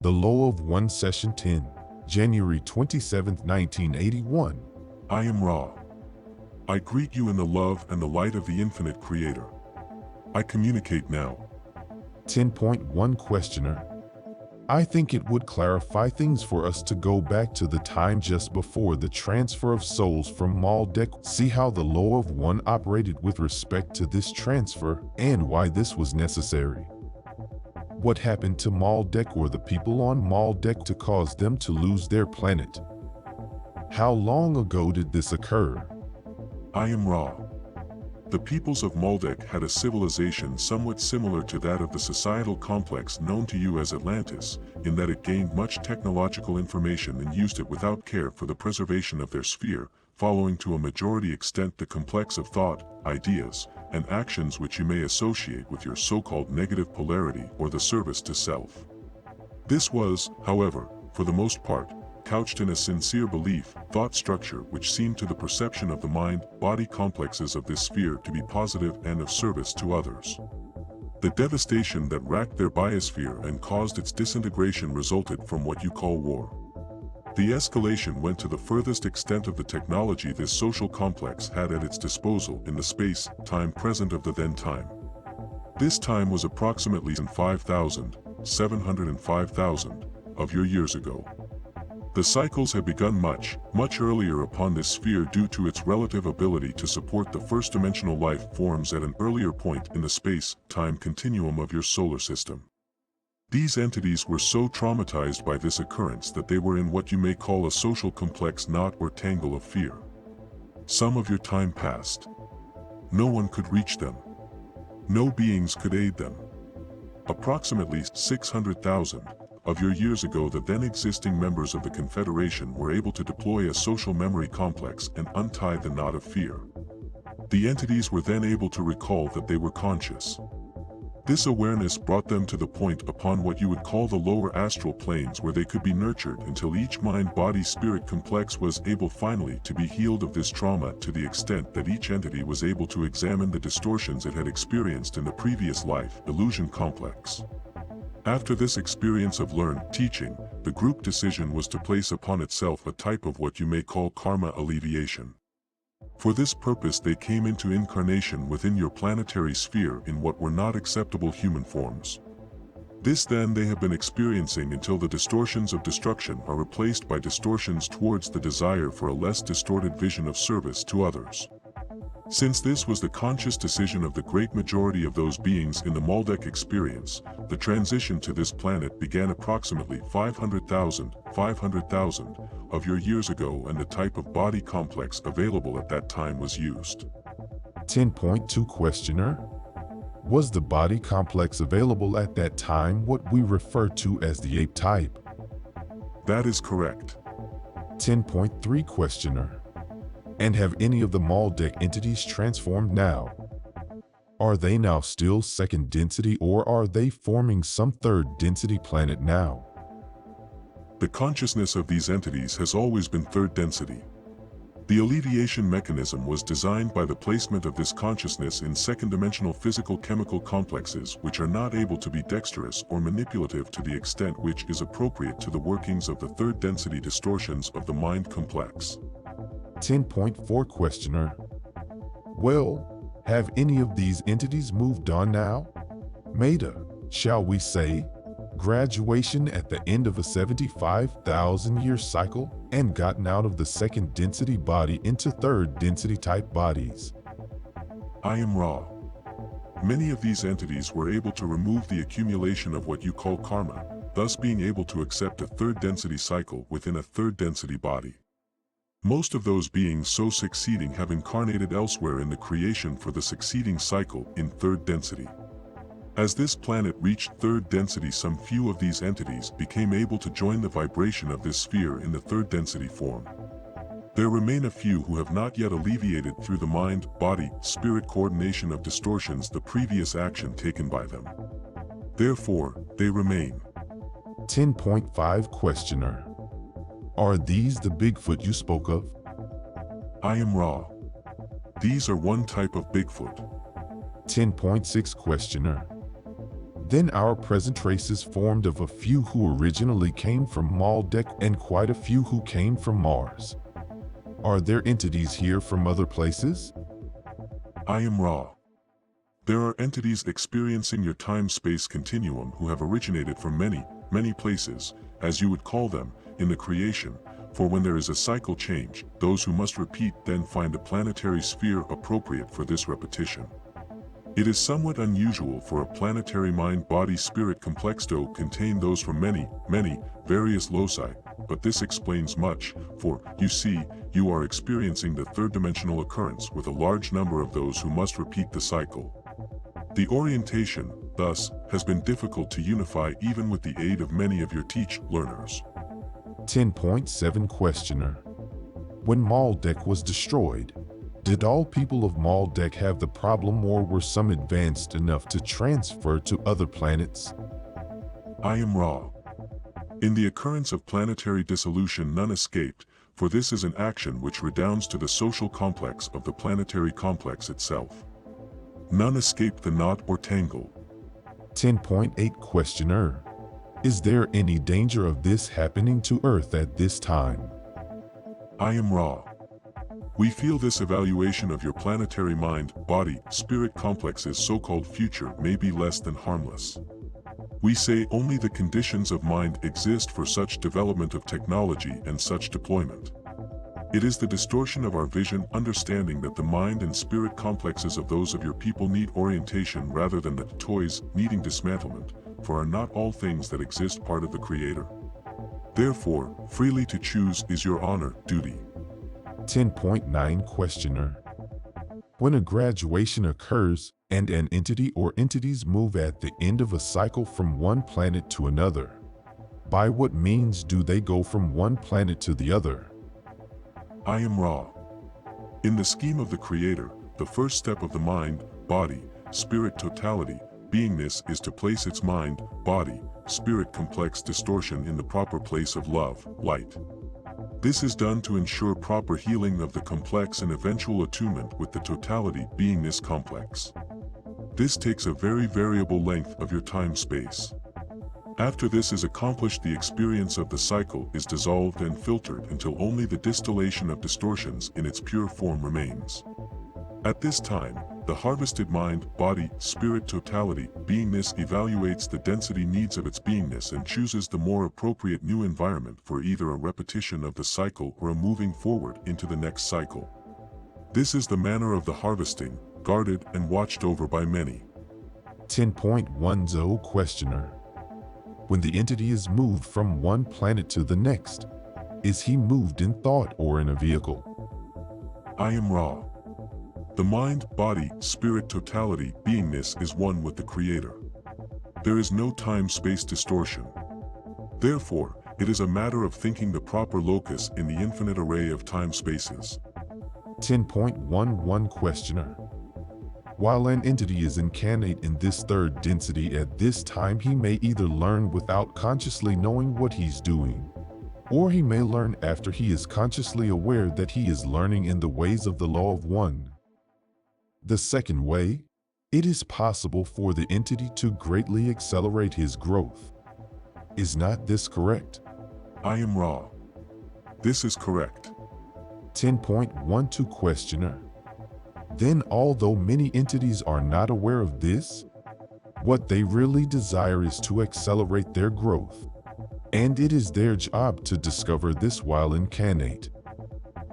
The Law of One, Session 10, January 27, 1981. I am Ra. I greet you in the love and the light of the infinite Creator. I communicate now. 10.1 Questioner. I think it would clarify things for us to go back to the time just before the transfer of souls from Maldek. See how the Law of One operated with respect to this transfer and why this was necessary. What happened to Maldek or the people on Maldek to cause them to lose their planet? How long ago did this occur? I am Ra. The peoples of Maldek had a civilization somewhat similar to that of the societal complex known to you as Atlantis, in that it gained much technological information and used it without care for the preservation of their sphere, following to a majority extent the complex of thought, ideas, and actions which you may associate with your so-called negative polarity or the service to self. This was, however, for the most part, couched in a sincere belief, thought structure which seemed to the perception of the mind-body complexes of this sphere to be positive and of service to others. The devastation that racked their biosphere and caused its disintegration resulted from what you call war. The escalation went to the furthest extent of the technology this social complex had at its disposal in the space-time present of the then time. This time was approximately 5,705,000 of your years ago. The cycles had begun much earlier upon this sphere due to its relative ability to support the first-dimensional life forms at an earlier point in the space-time continuum of your solar system. These entities were so traumatized by this occurrence that they were in what you may call a social complex knot or tangle of fear. Some of your time passed. No one could reach them. No beings could aid them. Approximately 600,000 of your years ago, the then existing members of the Confederation were able to deploy a social memory complex and untie the knot of fear. The entities were then able to recall that they were conscious. This awareness brought them to the point upon what you would call the lower astral planes, where they could be nurtured until each mind-body-spirit complex was able finally to be healed of this trauma, to the extent that each entity was able to examine the distortions it had experienced in the previous life illusion complex. After this experience of learned teaching, the group decision was to place upon itself a type of what you may call karma alleviation. For this purpose they came into incarnation within your planetary sphere in what were not acceptable human forms. This then they have been experiencing until the distortions of destruction are replaced by distortions towards the desire for a less distorted vision of service to others. Since this was the conscious decision of the great majority of those beings in the Maldek experience, the transition to this planet began approximately 500,000 of your years ago, and the type of body complex available at that time was used. 10.2 Questioner. Was the body complex available at that time what we refer to as the ape type? That is correct. 10.3 Questioner. And have any of the Maldek entities transformed now? Are they now still second density, or are they forming some third density planet now? The consciousness of these entities has always been third density. The alleviation mechanism was designed by the placement of this consciousness in second-dimensional physical-chemical complexes which are not able to be dexterous or manipulative to the extent which is appropriate to the workings of the third density distortions of the mind complex. 10.4 Questioner. Well, have any of these entities moved on now? Made a, shall we say, graduation at the end of a 75,000-year cycle and gotten out of the second density body into third density type bodies? I am Ra. Many of these entities were able to remove the accumulation of what you call karma, thus being able to accept a third density cycle within a third density body. Most of those beings so succeeding have incarnated elsewhere in the creation for the succeeding cycle in third density. As this planet reached third density, some few of these entities became able to join the vibration of this sphere in the third density form. There remain a few who have not yet alleviated through the mind, body, spirit coordination of distortions the previous action taken by them. Therefore, they remain. 10.5 Questioner. Are these the Bigfoot you spoke of? I am Ra. These are one type of Bigfoot. 10.6 Questioner. Then our present race is formed of a few who originally came from Maldek and quite a few who came from Mars. Are there entities here from other places? I am Ra. There are entities experiencing your time-space continuum who have originated from many, many places, as you would call them, in the creation, for when there is a cycle change, those who must repeat then find a planetary sphere appropriate for this repetition. It is somewhat unusual for a planetary mind-body-spirit complex to contain those from many, many, various loci, but this explains much, for, you see, you are experiencing the third-dimensional occurrence with a large number of those who must repeat the cycle. The orientation, thus, has been difficult to unify even with the aid of many of your learners. 10.7 Questioner. When Maldek was destroyed, did all people of Maldek have the problem, or were some advanced enough to transfer to other planets? I am Ra. In the occurrence of planetary dissolution, none escaped, for this is an action which redounds to the social complex of the planetary complex itself. None escape the knot or tangle. 10.8 Questioner. Is there any danger of this happening to Earth at this time? I am Ra. We feel this evaluation of your planetary mind, body, spirit complex's so-called future may be less than harmless. We say only the conditions of mind exist for such development of technology and such deployment. It is the distortion of our vision, understanding that the mind and spirit complexes of those of your people need orientation rather than the toys needing dismantlement, for are not all things that exist part of the Creator. Therefore, freely to choose is your honor, duty. 10.9 Questioner. When a graduation occurs and an entity or entities move at the end of a cycle from one planet to another, by what means do they go from one planet to the other? I am Ra. In the scheme of the Creator, the first step of the mind, body, spirit totality, beingness is to place its mind, body, spirit complex distortion in the proper place of love, light. This is done to ensure proper healing of the complex and eventual attunement with the totality beingness complex. This takes a very variable length of your time-space. After this is accomplished, the experience of the cycle is dissolved and filtered until only the distillation of distortions in its pure form remains. At this time, the harvested mind, body, spirit totality, beingness evaluates the density needs of its beingness and chooses the more appropriate new environment for either a repetition of the cycle or a moving forward into the next cycle. This is the manner of the harvesting, guarded and watched over by many. 10.10 Questioner. When the entity is moved from one planet to the next, is he moved in thought or in a vehicle? I am Ra. The mind, body, spirit totality, beingness is one with the Creator. There is no time-space distortion. Therefore, it is a matter of thinking the proper locus in the infinite array of time-spaces. 10.11 Questioner. While an entity is incarnate in this third density at this time, he may either learn without consciously knowing what he's doing, or he may learn after he is consciously aware that he is learning in the ways of the law of one. The second way, it is possible for the entity to greatly accelerate his growth. Is not this correct? I am Ra. This is correct. 10.12 Questioner. Then, although many entities are not aware of this, what they really desire is to accelerate their growth, and it is their job to discover this while incarnate.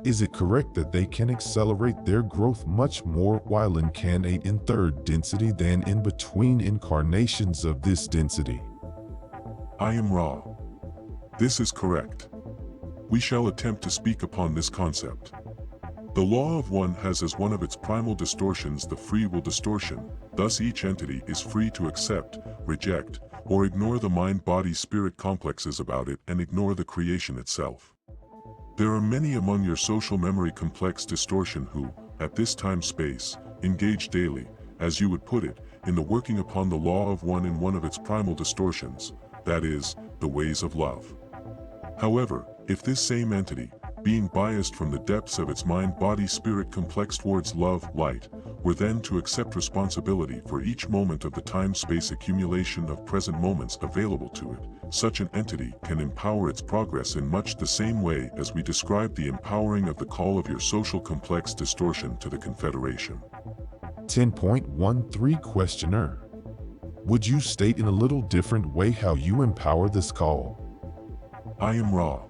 Is it correct that they can accelerate their growth much more while incarnate in third density than in between incarnations of this density? I am Ra. This is correct. We shall attempt to speak upon this concept. The law of one has as one of its primal distortions the free will distortion, thus each entity is free to accept, reject, or ignore the mind-body-spirit complexes about it and ignore the creation itself. There are many among your social memory complex distortion who, at this time-space, engage daily, as you would put it, in the working upon the law of one in one of its primal distortions, that is, the ways of love. However, if this same entity, being biased from the depths of its mind-body-spirit complex towards love, light, were then to accept responsibility for each moment of the time-space accumulation of present moments available to it. Such an entity can empower its progress in much the same way as we described the empowering of the call of your social complex distortion to the Confederation. 10.13 Questioner. Would you state in a little different way how you empower this call? I am Ra.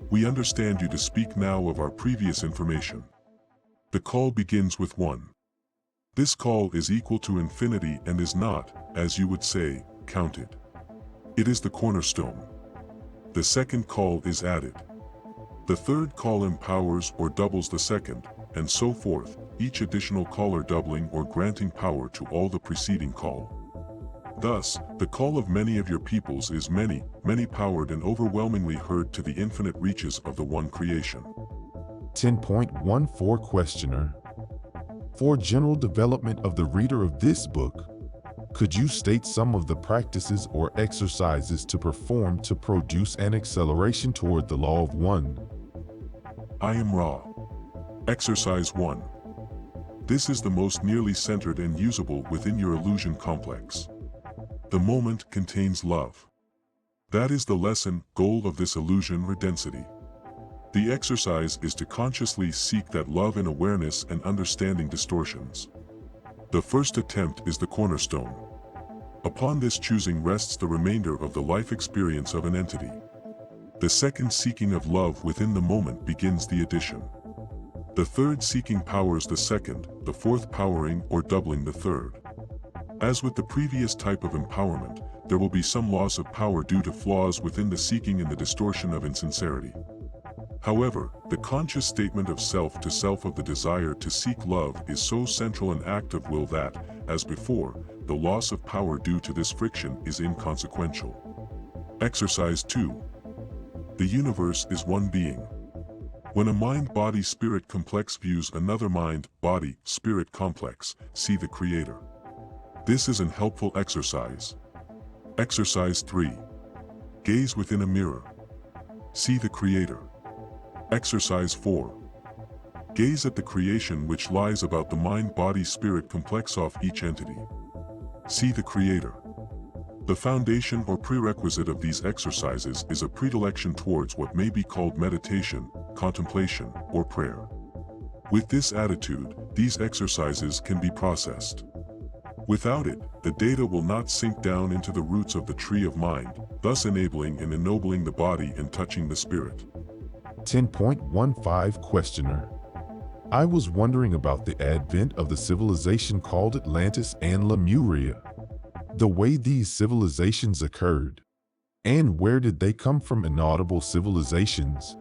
We understand you to speak now of our previous information. The call begins with 1. This call is equal to infinity and is not, as you would say, counted. It is the cornerstone. The second call is added. The third call empowers or doubles the second, and so forth, each additional caller doubling or granting power to all the preceding call. Thus, the call of many of your peoples is many, many powered and overwhelmingly heard to the infinite reaches of the one creation. 10.14 Questioner. For general development of the reader of this book, could you state some of the practices or exercises to perform to produce an acceleration toward the law of one? I am Ra. Exercise 1. This is the most nearly centered and usable within your illusion complex. The moment contains love. That is the lesson, goal of this illusion redensity. The exercise is to consciously seek that love in awareness and understanding distortions. The first attempt is the cornerstone. Upon this choosing rests the remainder of the life experience of an entity. The second seeking of love within the moment begins the addition. The third seeking powers the second, the fourth powering or doubling the third. As with the previous type of empowerment, there will be some loss of power due to flaws within the seeking and the distortion of insincerity. However, the conscious statement of self to self of the desire to seek love is so central an act of will that, as before, the loss of power due to this friction is inconsequential. Exercise 2. The universe is one being. When a mind-body-spirit complex views another mind-body-spirit complex, see the Creator. This is an helpful exercise. Exercise 3. Gaze within a mirror. See the Creator. Exercise 4. Gaze at the creation which lies about the mind-body-spirit complex of each entity. See the Creator. The foundation or prerequisite of these exercises is a predilection towards what may be called meditation, contemplation, or prayer. With this attitude, these exercises can be processed. Without it, the data will not sink down into the roots of the tree of mind, thus enabling and ennobling the body and touching the spirit. 10.15 Questioner. I was wondering about the advent of the civilization called Atlantis and Lemuria. The way these civilizations occurred. And where did they come from? Inaudible civilizations.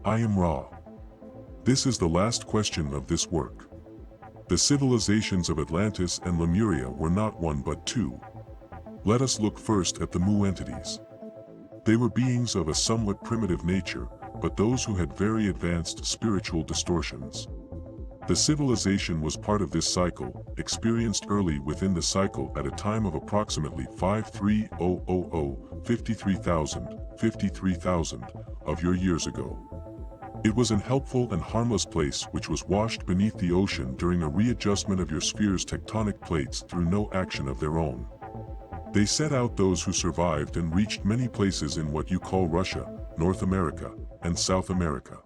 I am Ra. This is the last question of this work. The civilizations of Atlantis and Lemuria were not one but two. Let us look first at the Mu entities. They were beings of a somewhat primitive nature, but those who had very advanced spiritual distortions. The civilization was part of this cycle, experienced early within the cycle at a time of approximately 53,000 of your years ago. It was an helpful and harmless place which was washed beneath the ocean during a readjustment of your sphere's tectonic plates through no action of their own. They set out those who survived and reached many places in what you call Russia, North America, and South America.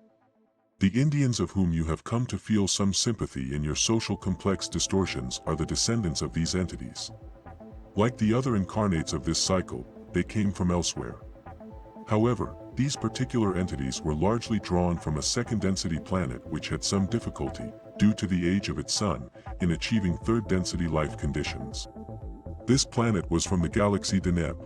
The Indians of whom you have come to feel some sympathy in your social complex distortions are the descendants of these entities. Like the other incarnates of this cycle, they came from elsewhere. However, these particular entities were largely drawn from a second-density planet which had some difficulty, due to the age of its sun, in achieving third-density life conditions. This planet was from the galaxy Deneb.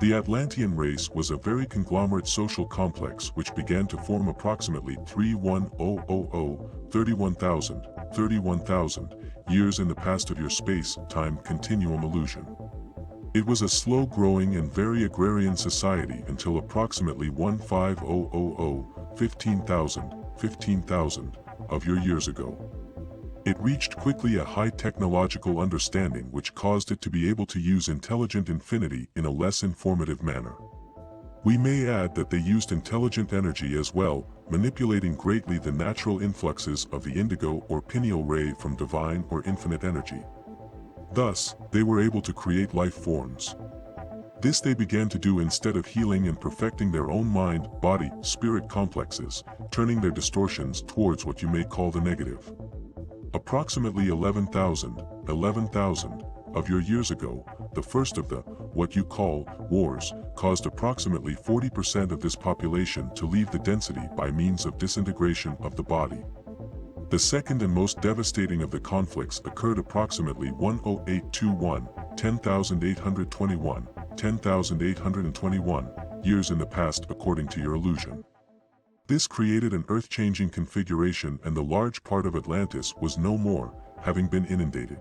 The Atlantean race was a very conglomerate social complex which began to form approximately 31,000 years in the past of your space-time continuum illusion. It was a slow-growing and very agrarian society until approximately 15,000 of your years ago. It reached quickly a high technological understanding which caused it to be able to use intelligent infinity in a less informative manner. We may add that they used intelligent energy as well, manipulating greatly the natural influxes of the indigo or pineal ray from divine or infinite energy. Thus, they were able to create life forms. This they began to do instead of healing and perfecting their own mind, body, spirit complexes, turning their distortions towards what you may call the negative. Approximately 11,000 of your years ago, the first of the, what you call, wars, caused approximately 40% of this population to leave the density by means of disintegration of the body. The second and most devastating of the conflicts occurred approximately 10821, 10,821 years in the past according to your illusion. This created an earth-changing configuration, and the large part of Atlantis was no more, having been inundated.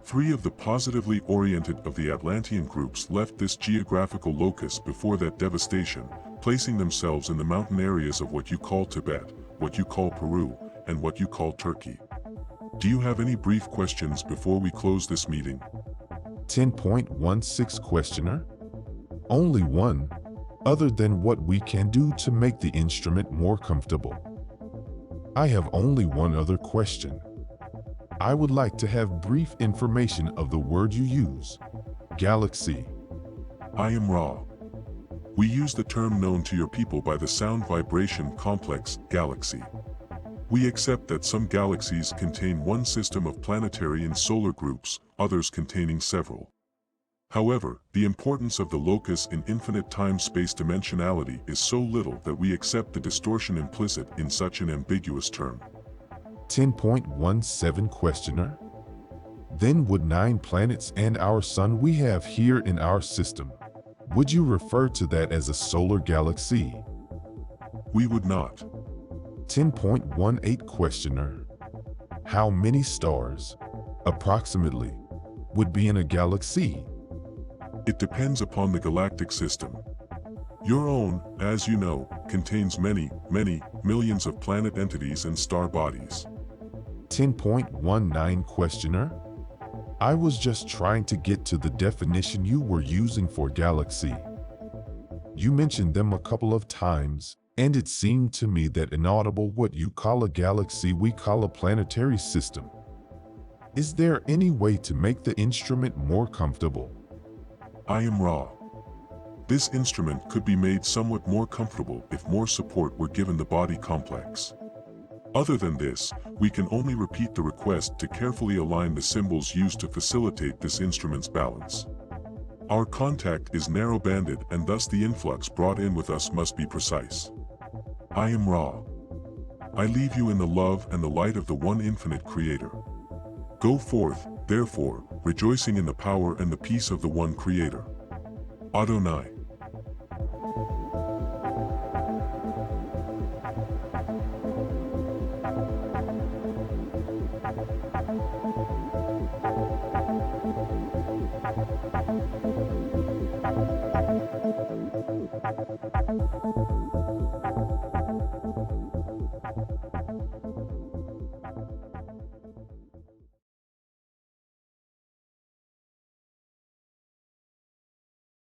3 of the positively oriented of the Atlantean groups left this geographical locus before that devastation, placing themselves in the mountain areas of what you call Tibet, what you call Peru, and what you call Turkey. Do you have any brief questions before we close this meeting? 10.16 Questioner. Only one, other than what we can do to make the instrument more comfortable. I have only one other question. I would like to have brief information of the word you use, galaxy. I am Ra. We use the term known to your people by the sound vibration complex, galaxy. We accept that some galaxies contain one system of planetary and solar groups, others containing several. However, the importance of the locus in infinite time-space dimensionality is so little that we accept the distortion implicit in such an ambiguous term. 10.17 Questioner. Then would 9 planets and our sun we have here in our system, would you refer to that as a solar galaxy? We would not. 10.18 Questioner. How many stars, approximately, would be in a galaxy? It depends upon the galactic system. Your own, as you know, contains many millions of planet entities and star bodies. 10.19 Questioner. I was just trying to get to the definition you were using for galaxy. You mentioned them a couple of times, and it seemed to me that inaudible what you call a galaxy we call a planetary system. Is there any way to make the instrument more comfortable? I am Ra. This instrument could be made somewhat more comfortable if more support were given the body complex. Other than this, we can only repeat the request to carefully align the symbols used to facilitate this instrument's balance. Our contact is narrow-banded, and thus the influx brought in with us must be precise. I am Ra. I leave you in the love and the light of the one infinite Creator. Go forth, therefore, rejoicing in the power and the peace of the one Creator. Adonai.